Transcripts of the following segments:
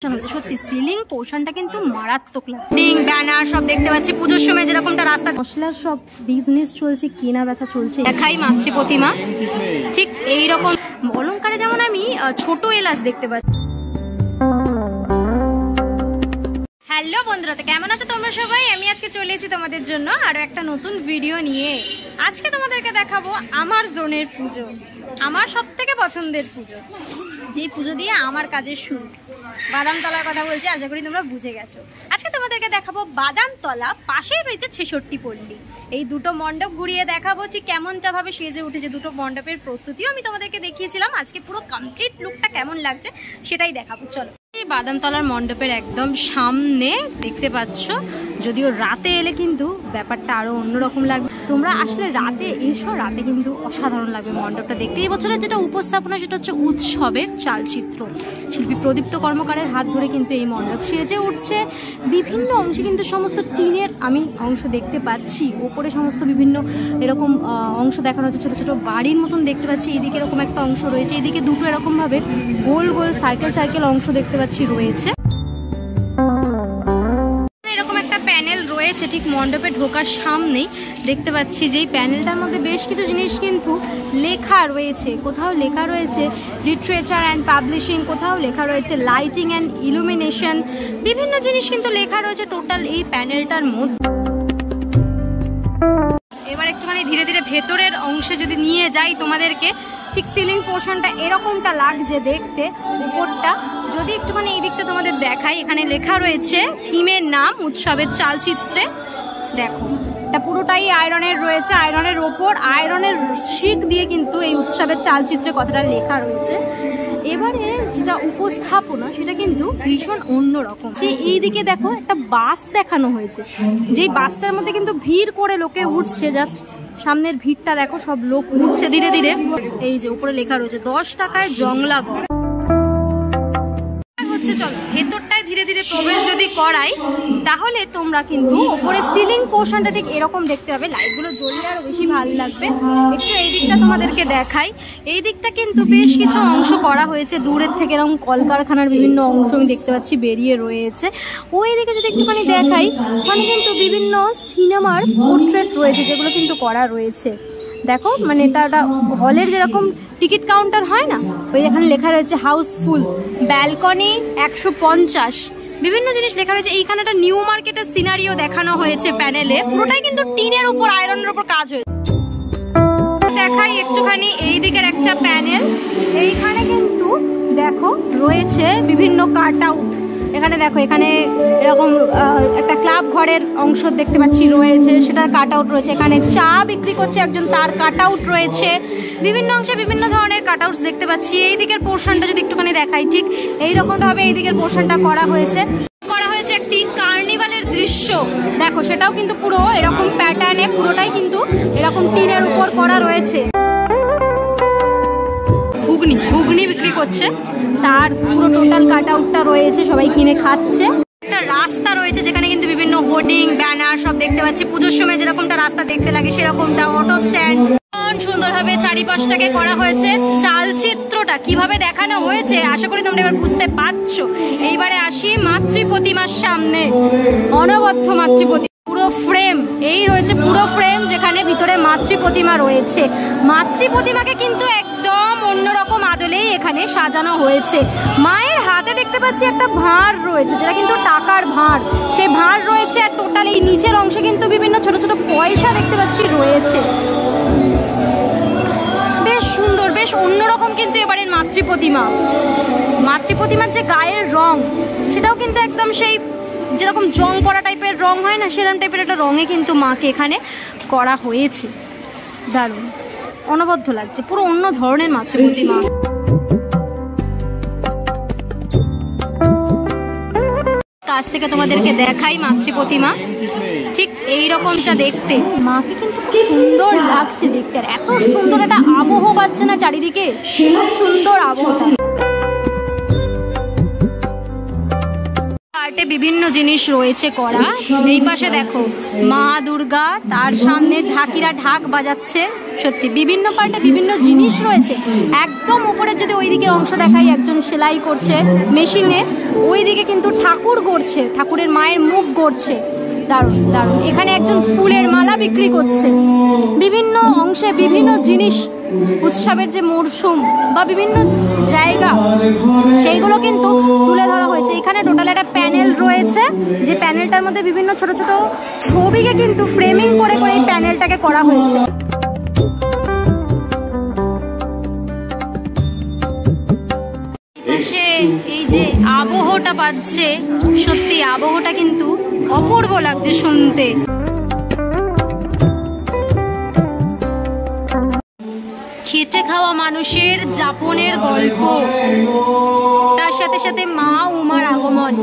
সত্যি সিলিং পোর্শনটা কিন্তু মারাত্মক লাগছে। ব্যানার সব দেখতে পাচ্ছি পুজোর সময় যেরকমটা রাস্তা মশলার সব বিজনেস চলছে, কেনা বেচা চলছে। দেখাই মাতৃ প্রতিমা, ঠিক এইরকম অলংকারে যেমন আমি ছোট এলাচ দেখতে পাচ্ছি। হ্যালো বন্ধুরা, তো কেমন আছো তোমরা সবাই? আমি আজকে চলে এসেছি তোমাদের জন্য আরো একটা নতুন ভিডিও নিয়ে। আজকে তোমাদেরকে দেখাবো আমার জোনের পুজো, আমার সব থেকে পছন্দের পুজো, যে পুজো দিয়ে আমার কাজের শুরু। বাদামতলার কথা বলছি, আশা করি তোমরা বুঝে গেছো। আজকে তোমাদেরকে দেখাবো বাদামতলা, পাশেই রয়েছে 66 পল্লী। এই দুটো মণ্ডপ ঘুরিয়ে দেখাবো ঠিক কেমনটা ভাবে সেজে উঠেছে। দুটো মণ্ডপের প্রস্তুতিও আমি তোমাদেরকে দেখিয়েছিলাম, আজকে পুরো কমপ্লিট লুকটা কেমন লাগছে সেটাই দেখাবো। চলো, এই বাদামতলার মণ্ডপের একদম সামনে দেখতে পাচ্ছ, যদিও রাতে এলে কিন্তু ব্যাপারটা আরো অন্যরকম লাগবে। তোমরা আসলে রাতে এসো, রাতে কিন্তু অসাধারণ লাগবে মণ্ডপটা দেখতে। এই বছরের যেটা উপস্থাপনা সেটা হচ্ছে উৎসবের চালচিত্র। শিল্পী প্রদীপ্ত কর্মকারের হাত ধরে কিন্তু এই মণ্ডপ সেজে উঠছে। বিভিন্ন অংশে কিন্তু সমস্ত টিনের আমি অংশ দেখতে পাচ্ছি, ওপরে সমস্ত বিভিন্ন এরকম অংশ দেখানো হচ্ছে, ছোট ছোট বাড়ির মতন দেখতে পাচ্ছি। এদিকে এরকম একটা অংশ রয়েছে, এদিকে দুটো এরকম ভাবে গোল গোল সার্কেল সার্কেল অংশ দেখতে পাচ্ছি রয়েছে। এরকম একটা প্যানেল রয়েছে ঠিক মণ্ডপে ঢোকার সামনেই দেখতে পাচ্ছি, যেই প্যানেলটার মধ্যে বেশ কিছু জিনিস কিন্তু লেখা রয়েছে। কোথাও লেখা রয়েছে লিটারেচার অ্যান্ড পাবলিশিং, কোথাও লেখা রয়েছে লাইটিং অ্যান্ড ইলুমিনেশন, বিভিন্ন জিনিস কিন্তু লেখা রয়েছে টোটাল এই প্যানেলটার মধ্যে। এবার একটুখানি ধীরে ধীরে ভেতরের অংশে যদি নিয়ে যাই তোমাদেরকে, ঠিক সিলিং পোর্শনটা এরকমটা লাগছে দেখতে। উপরটা যদি একটুখানি এই দিকটা তোমাদের দেখাই, এখানে লেখা রয়েছে থিমের নাম উৎসবের চালচিত্রে। দেখো, এটা পুরোটাই আয়রনের রয়েছে, আয়রনের ওপর আয়রনের শিক দিয়ে কিন্তু এই উৎসবের চালচিত্রে কথাটা লেখা রয়েছে। এবারে যেটা উপস্থাপনা সেটা কিন্তু ভীষণ অন্যরকম। এইদিকে দেখো একটা বাস দেখানো হয়েছে, যেই বাসটার মধ্যে কিন্তু ভিড় করে লোকে উঠছে। জাস্ট সামনের ভিড়টা দেখো, সব লোক উঠছে ধীরে ধীরে। এই যে উপরে লেখা রয়েছে 10 টাকায় জংলাগড় হচ্ছে। চলো ভেতরটায় ধীরে ধীরে প্রবেশ যদি করাই, তাহলে তোমরা কিন্তু উপরে সিলিং পোর্শনটা ঠিক এরকম দেখতে পাবে। লাইটগুলো জ্বললে আরো বেশি ভালো লাগবে। একটু এই দিকটা তোমাদেরকে দেখাই, এই দিকটা কিন্তু বেশ কিছু অংশ করা হয়েছে। দূরের থেকে এরকম কলকারখানার বিভিন্ন অংশ আমি দেখতে পাচ্ছি বেরিয়ে রয়েছে। ওই দিকে যদি একটুখানি দেখাই, ওখানে কিন্তু বিভিন্ন সিনেমার পোর্ট্রেট রয়েছে, যেগুলো কিন্তু করা রয়েছে। দেখো, মানে এটা হলের যেরকম টিকিট কাউন্টার হয় না, ওই এখানে লেখা রয়েছে হাউসফুল, ব্যালকনি 150, বিভিন্ন জিনিস লেখা রয়েছে। এইখানে একটা নিউ মার্কেটের সিনারিও দেখানো হয়েছে প্যানেলে, পুরোটাই কিন্তু টিনের উপর আয়রনের উপর কাজ হয়েছে। দেখাই একটুখানি এই দিকের একটা প্যানেল, এইখানে কিন্তু দেখো রয়েছে বিভিন্ন কাট আউট। এখানে দেখো, এখানে এরকম একটা ক্লাব ঘরের অংশ দেখতে পাচ্ছি রয়েছে, সেটার কাট আউট রয়েছে। এখানে চা বিক্রি করছে একজন, তার কাট আউট রয়েছে। বিভিন্ন অংশে বিভিন্ন ধরনের কাট আউট দেখতে পাচ্ছি। এই দিকের পোর্শনটা যদি একটুখানি দেখাই, ঠিক এইরকমটা ভাবে এই দিকের পোর্শনটা করা হয়েছে। একটি কার্নিভালের দৃশ্য দেখো, সেটাও কিন্তু পুরো এরকম প্যাটার্নে, পুরোটাই কিন্তু এরকম টিনের উপর করা রয়েছে। ঘুগনি বিক্রি করছে, তার পুরো টোটাল কাট আউটটা রয়েছে, সবাই কিনে খাচ্ছে। একটা রাস্তা রয়েছে যেখানে কিন্তু বিভিন্ন হোর্ডিং ব্যানার সব দেখতে পাচ্ছি। পুজোর সময় যেরকমটা রাস্তা দেখতে লাগে সেরকমটা। অটো স্ট্যান্ড সুন্দরভাবে চারিপাশটাকে করা হয়েছে। চালচিত্রটা কিভাবে দেখানো হয়েছে আশা করি তোমরা এবার বুঝতে পারছো। এইবারে আসি মাতৃ প্রতিমার সামনে, অনবদ্য মাতৃ প্রতিমা, পুরো ফ্রেম এই রয়েছে, পুরো ফ্রেম যেখানে ভিতরে মাতৃ প্রতিমা রয়েছে। মাতৃ প্রতিমাকে কিন্তু একদম অন্যরকম আদলেই এখানে সাজানো হয়েছে। মায়ের হাতে দেখতে পাচ্ছি একটা ভাঁড় রয়েছে, যেটা কিন্তু টাকার ভাঁড়, সেই ভাঁড় রয়েছে। আর টোটাল এই নিচের অংশে কিন্তু বিভিন্ন ছোট ছোট পয়সা দেখতে পাচ্ছি রয়েছে। বেশ সুন্দর, বেশ অন্যরকম কিন্তু এবারের মাতৃ প্রতিমা। মাতৃ প্রতিমার যে গায়ের রং, সেটাও কিন্তু একদম সেই যেরকম জং পড়া টাইপের রং হয় না, সেরকম টাইপের একটা রঙে কিন্তু মাকে এখানে করা হয়েছে। দারুণ, অনবদ্য লাগছে, পুরো অন্য ধরনের মাতৃ প্রতিমা। কাছ থেকে তোমাদেরকে দেখাই মাতৃ প্রতিমা, ঠিক এইরকমটা দেখতে। মাকে কিন্তু খুব সুন্দর লাগছে দেখতে, আর এত সুন্দর একটা আবহ পাচ্ছে না চারিদিকে, খুব সুন্দর আবহটা। আর্টে বিভিন্ন জিনিস রয়েছে করা। এই পাশে দেখো মা দুর্গা, তার সামনে ঢাকিরা ঢাক বাজাচ্ছে, সত্যি বিভিন্ন পার্টে বিভিন্ন জিনিস রয়েছে। একদম উপরে যদি ওই দিকের অংশ দেখাই, একজন সেলাই করছে মেশিনে, ওইদিকে কিন্তু ঠাকুর গড়ছে, ঠাকুরের মায়ের মুখ গড়ছে। দারুণ দারুণ। এখানে একজন ফুলের মালা বিক্রি করছে। বিভিন্ন অংশে বিভিন্ন জিনিস, উৎসবের যে মরশুম বা বিভিন্ন জায়গা সেইগুলো কিন্তু তুলে ধরা হয়েছে। এখানে টোটাল একটা প্যানেল রয়েছে, যে প্যানেলটার মধ্যে বিভিন্ন ছোট ছোট ছবিকে কিন্তু ফ্রেমিং করে করে এই প্যানেলটাকে করা হয়েছে। এই যে আবহটা পাচ্ছে, সত্যি আবহটা কিন্তু অপূর্ব লাগছে শুনতে। খেটে খাওয়া মানুষের যাপনের গল্প, তার সাথে সাথে মা উমার আগমন।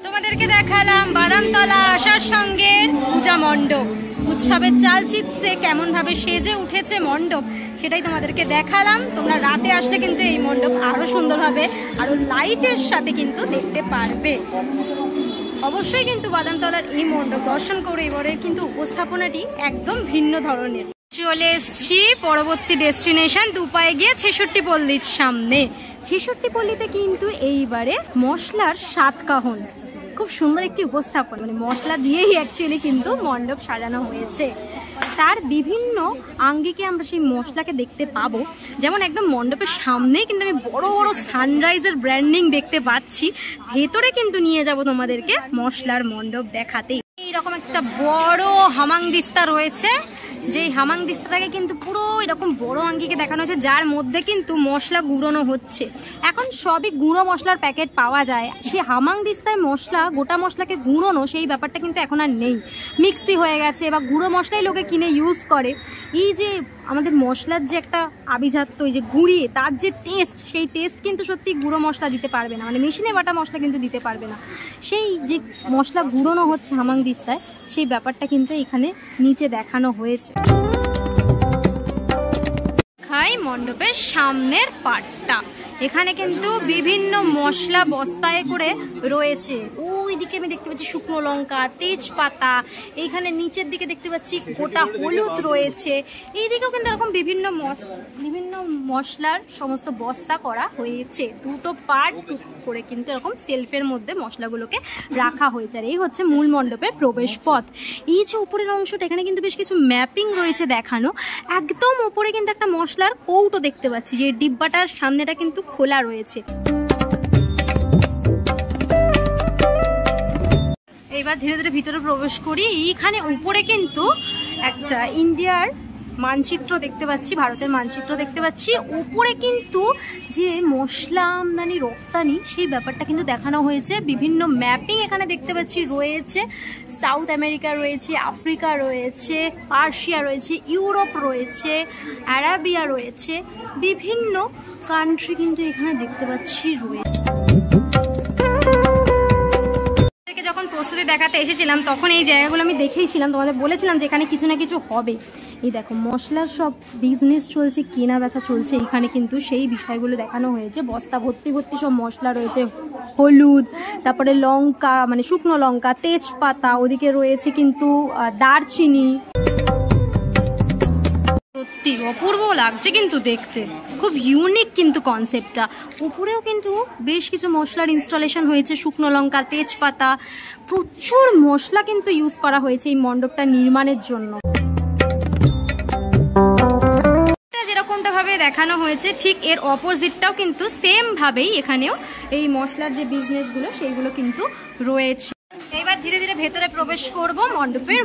তোমাদেরকে দেখালাম বাদামতলা আসার সঙ্গে পূজা মণ্ডপ। উৎসবের চালচিত্রে কেমন ভাবে সেজে উঠেছে মণ্ডপ, সেটাই তোমাদেরকে দেখালাম। তোমরা রাতে আসলে কিন্তু এই মণ্ডপ আরো সুন্দর হবে, আরো লাইটের সাথে কিন্তু দেখতে পারবে। অবশ্যই কিন্তু বাদামতলার এই মণ্ডপ দর্শন করে এবারে কিন্তু উপস্থাপনাটি একদম ভিন্ন ধরনের। চলে এসছি পরবর্তী ডেস্টিনেশন দুপায়ে গিয়ে ৬৬ পল্লীর সামনে। ৬৬ পল্লীতে কিন্তু এইবারে মশলার সাতকাহন, খুব সুন্দর একটি উপস্থাপন, মানে মশলা দিয়েই অ্যাকচুয়ালি কিন্তু মণ্ডপ সাজানো হয়েছে। তার বিভিন্ন আঙ্গিকে আমরা সেই মশলাকে দেখতে পাবো। যেমন একদম মণ্ডপের সামনেই কিন্তু আমি বড় বড় সানরাইজের ব্র্যান্ডিং দেখতে পাচ্ছি। ভেতরে কিন্তু নিয়ে যাব তোমাদেরকে মশলার মণ্ডপ দেখাতে। এইরকম একটা বড় হামাংদিস্তা রয়েছে, যেই হামাংদিস্তাটাকে কিন্তু পুরো এরকম বড় আঙ্গিকে দেখানো হয়েছে, যার মধ্যে কিন্তু মশলা গুঁড়োনো হচ্ছে। এখন সবই গুঁড়ো মশলার প্যাকেট পাওয়া যায়, সেই হামাংদিস্তায় মশলা, গোটা মশলাকে গুঁড়োনো সেই ব্যাপারটা কিন্তু এখন আর নেই। মিক্সি হয়ে গেছে বা গুঁড়ো মশলাই লোকে কিনে ইউজ করে। এই যে আমাদের মশলার যে একটা আভিজাত্য, এই যে গুঁড়িয়ে তার যে টেস্ট, সেই টেস্ট কিন্তু সত্যি গুঁড়ো মশলা দিতে পারবে না, মানে মেশিনে বাটা মশলা কিন্তু দিতে পারবে না। সেই যে মশলা গুঁড়োনো হচ্ছে হামাংদিস্তায়, সেই ব্যাপারটা কিন্তু এখানে নিচে দেখানো হয়েছে। খাই মণ্ডপের সামনের পাটটা, এখানে কিন্তু বিভিন্ন মশলা বস্তায় করে রয়েছে। ওইদিকে আমি দেখতে পাচ্ছি শুকনো লঙ্কা, তেজপাতা, এইখানে নিচের দিকে দেখতে পাচ্ছি গোটা হলুদ রয়েছে। এইদিকেও কিন্তু এরকম বিভিন্ন মশলার সমস্ত বস্তা করা হয়েছে। দুটো পার্ট করে কিন্তু এরকম সেলফের মধ্যে মশলাগুলোকে রাখা হয়েছে। আর এই হচ্ছে মূল মণ্ডপের প্রবেশ পথ। এই যে উপরের অংশটা, এখানে কিন্তু বেশ কিছু ম্যাপিং রয়েছে দেখানো। একদম উপরে কিন্তু একটা মশলার কৌটো দেখতে পাচ্ছি, যে ডিব্বাটার সামনেটা কিন্তু খোলা রয়েছে। এবার ধীরে ধীরে ভিতরে প্রবেশ করি। এইখানে উপরে কিন্তু একটা ইন্ডিয়ার মানচিত্র দেখতে পাচ্ছি, ভারতের মানচিত্র দেখতে পাচ্ছি। উপরে কিন্তু যে মশলা আমদানি রপ্তানি, সেই ব্যাপারটা কিন্তু দেখানো হয়েছে। বিভিন্ন ম্যাপিং এখানে দেখতে পাচ্ছি রয়েছে। সাউথ আমেরিকা রয়েছে, আফ্রিকা রয়েছে, পার্সিয়া রয়েছে, ইউরোপ রয়েছে, আরাবিয়া রয়েছে, বিভিন্ন কান্ট্রি কিন্তু এখানে দেখতে পাচ্ছি রয়েছে। যখন প্রস্তুতি দেখাতে এসেছিলাম তখন এই জায়গাগুলো আমি দেখেইছিলাম, তোমাদের বলেছিলাম যে এখানে কিছু না কিছু হবে। এই দেখো মশলার সব বিজনেস চলছে, কেনা বেচা চলছে, এখানে কিন্তু সেই বিষয়গুলো দেখানো হয়েছে। বস্তা ভর্তি ভর্তি সব মশলা রয়েছে, হলুদ, তারপরে লঙ্কা, মানে শুকনো লঙ্কা, তেজপাতা, ওদিকে রয়েছে কিন্তু দারচিনি। সত্যি অপূর্ব লাগছে কিন্তু দেখতে, খুব ইউনিক কিন্তু কনসেপ্টটা। উপরেও কিন্তু বেশ কিছু মশলার ইনস্টলেশন হয়েছে, শুকনো লঙ্কা, তেজপাতা, প্রচুর মশলা কিন্তু ইউজ করা হয়েছে এই মণ্ডপটা নির্মাণের জন্য। যেরকমটা ভাবে দেখানো হয়েছে ঠিক এর অপোজিটটাও কিন্তু সেম ভাবেই এখানেও এই মশলার যে বিজনেসগুলো সেইগুলো কিন্তু রয়েছে। এবার ধীরে ধীরে ভেতরে প্রবেশ করব মণ্ডপের।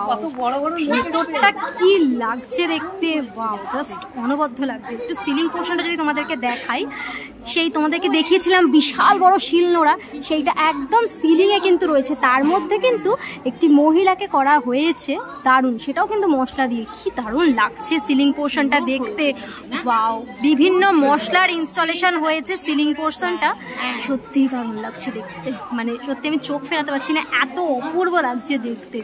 কত বড় বড় ভেতরটা কি লাগছে দেখতে, ওয়াও, জাস্ট অনবদ্য লাগছে। একটু সিলিং পোর্শনটা যদি তোমাদেরকে দেখাই, সেই তোমাদেরকে দেখিয়েছিলাম বিশাল বড় শিলনোড়া, সেইটা একদম সিলিংয়ে কিন্তু রয়েছে। তার মধ্যে কিন্তু একটি মহিলাকে করা হয়েছে, দারুণ, সেটাও কিন্তু মশলা দিয়ে। কি দারুণ লাগছে সিলিং পোর্শনটা দেখতে, ওয়াও। বিভিন্ন মশলার ইনস্টলেশন হয়েছে সিলিং পোর্শনটা, সত্যিই দারুণ লাগছে দেখতে, মানে সত্যি আমি চোখ ফেরাতে পারছি না, এত অপূর্ব লাগছে দেখতে।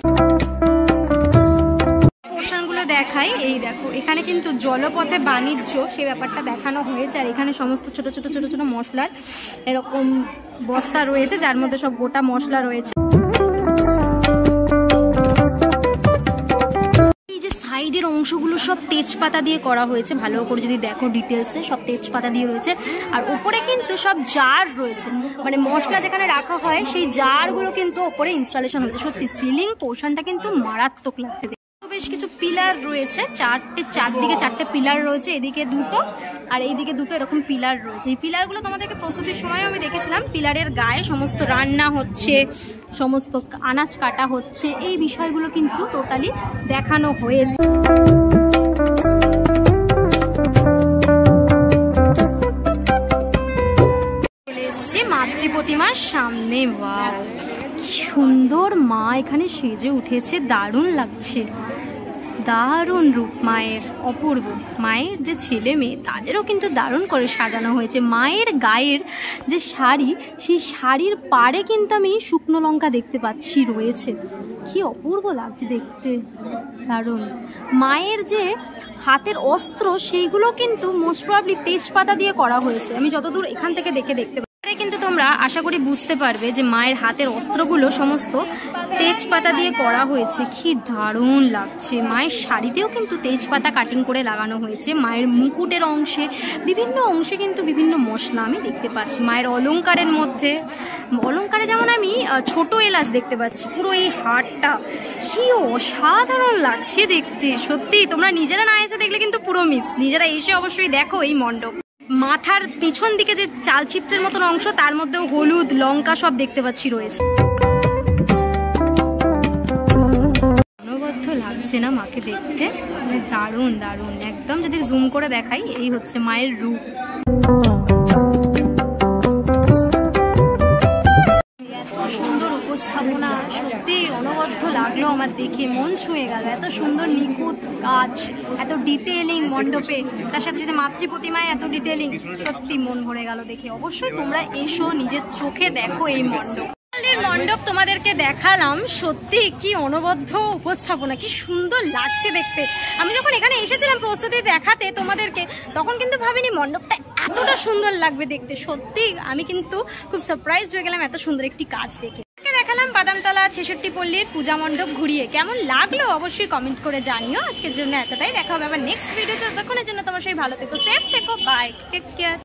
পোর্শনগুলো দেখাই, এই দেখো এখানে কিন্তু জলপথে বাণিজ্য সে ব্যাপারটা দেখানো হয়েছে। আর এখানে সমস্ত ছোট ছোট ছোট ছোট মশলার এরকম বস্তা রয়েছে, যার মধ্যে সব গোটা মশলা রয়েছে। সাইডের অংশগুলো সব তেজপাতা দিয়ে করা হয়েছে, ভালো করে যদি দেখো ডিটেলসে সব তেজপাতা দিয়ে রয়েছে। আর ওপরে কিন্তু সব জার রয়েছে, মানে মশলা যেখানে রাখা হয় সেই জারগুলো কিন্তু ওপরে ইনস্টলেশন হয়েছে। সত্যি সিলিং পোর্শনটা কিন্তু মারাত্মক লাগছে। বেশ কিছু পিলার রয়েছে, চারদিকে 4টে পিলার রয়েছে, এদিকে 2টো আর এইদিকে 2টো এরকম পিলার রয়েছে। এই পিলারগুলো তোমাদেরকে প্রস্তুতির সময় আমি দেখেছিলাম, পিলারের গায়ে সমস্ত রান্না হচ্ছে, সমস্ত আনাজ কাটা হচ্ছে, এই বিষয়গুলো কিন্তু টোটালি দেখানো হয়েছে। চলে এসছি মাতৃ প্রতিমার সামনে। বাহ, সুন্দর মা এখানে সেজে উঠেছে, দারুণ লাগছে, দারুণ রূপ মায়ের, অপূর্ব। মায়ের যে ছেলে মেয়ে তাদেরও কিন্তু দারুণ করে সাজানো হয়েছে। মায়ের গায়ের যে শাড়ি, সেই শাড়ির পাড়ে কিন্তু আমি শুকনো লঙ্কা দেখতে পাচ্ছি রয়েছে, কি অপূর্ব লাগছে দেখতে, দারুণ। মায়ের যে হাতের অস্ত্র সেইগুলো কিন্তু মোস্ট প্রবাবলি তেজপাতা দিয়ে করা হয়েছে, আমি যতদূর এখান থেকে দেখতে পাই। কিন্তু তোমরা আশা করি বুঝতে পারবে যে মায়ের হাতের অস্ত্রগুলো সমস্ত তেজপাতা দিয়ে করা হয়েছে, কি দারুণ লাগছে। মায়ের শাড়িতেও কিন্তু তেজপাতা কাটিং করে লাগানো হয়েছে। মায়ের মুকুটের অংশে, বিভিন্ন অংশে কিন্তু বিভিন্ন মশলা আমি দেখতে পাচ্ছি। মায়ের অলংকারের মধ্যে, অলংকারে যেমন আমি ছোট এলাচ দেখতে পাচ্ছি, পুরো এই হারটা কি অসাধারণ লাগছে দেখতে। সত্যি তোমরা নিজেরা না এসে দেখলে কিন্তু পুরো মিস, নিজেরা এসে অবশ্যই দেখো এই মণ্ডপ। মাথার পিছন দিকে যে চালচিত্রের মতন অংশ, তার মধ্যেও হলুদ লঙ্কা সব দেখতে পাচ্ছি রয়েছে। অনবদ্য লাগছে না মাকে দেখতে, মানে দারুণ দারুণ একদম। যদি জুম করে দেখাই, এই হচ্ছে মায়ের রূপ। এত সুন্দর উপস্থাপনা, সত্যি অনবদ্য লাগলো আমার দেখে, মন ছুঁয়ে গেল। এত সুন্দর নিখুঁত কাজ, এত ডিটেলিং মণ্ডপে, তার সাথে সাথে মাতৃ প্রতিমায় এত ডিটেলিং, সত্যি মন ভরে গেল দেখে। অবশ্যই তোমরা এসো, নিজের চোখে দেখো এই মণ্ডপ। মণ্ডপ তোমাদেরকে দেখালাম, সত্যি কি অনবদ্য উপস্থাপনা, কি সুন্দর লাগছে দেখতে। আমি যখন এখানে এসেছিলাম প্রস্তুতি দেখাতে তোমাদেরকে, তখন কিন্তু ভাবিনি মণ্ডপটা এতটা সুন্দর লাগবে দেখতে। সত্যি আমি কিন্তু খুব সারপ্রাইজড হয়ে গেলাম এত সুন্দর একটি কাজ দেখে। দেখালাম বাদামতলা 66 পল্লীর পূজা মণ্ডপ ঘুরিয়ে, কেমন লাগলো অবশ্যই কমেন্ট করে জানিও। আজকের জন্য এতটাই, দেখা হবে আবার নেক্সট ভিডিওতে। ততক্ষণের জন্য তোমার সবাই ভালো থেকো, সেফ থেকো, বাই, টেক কেয়ার।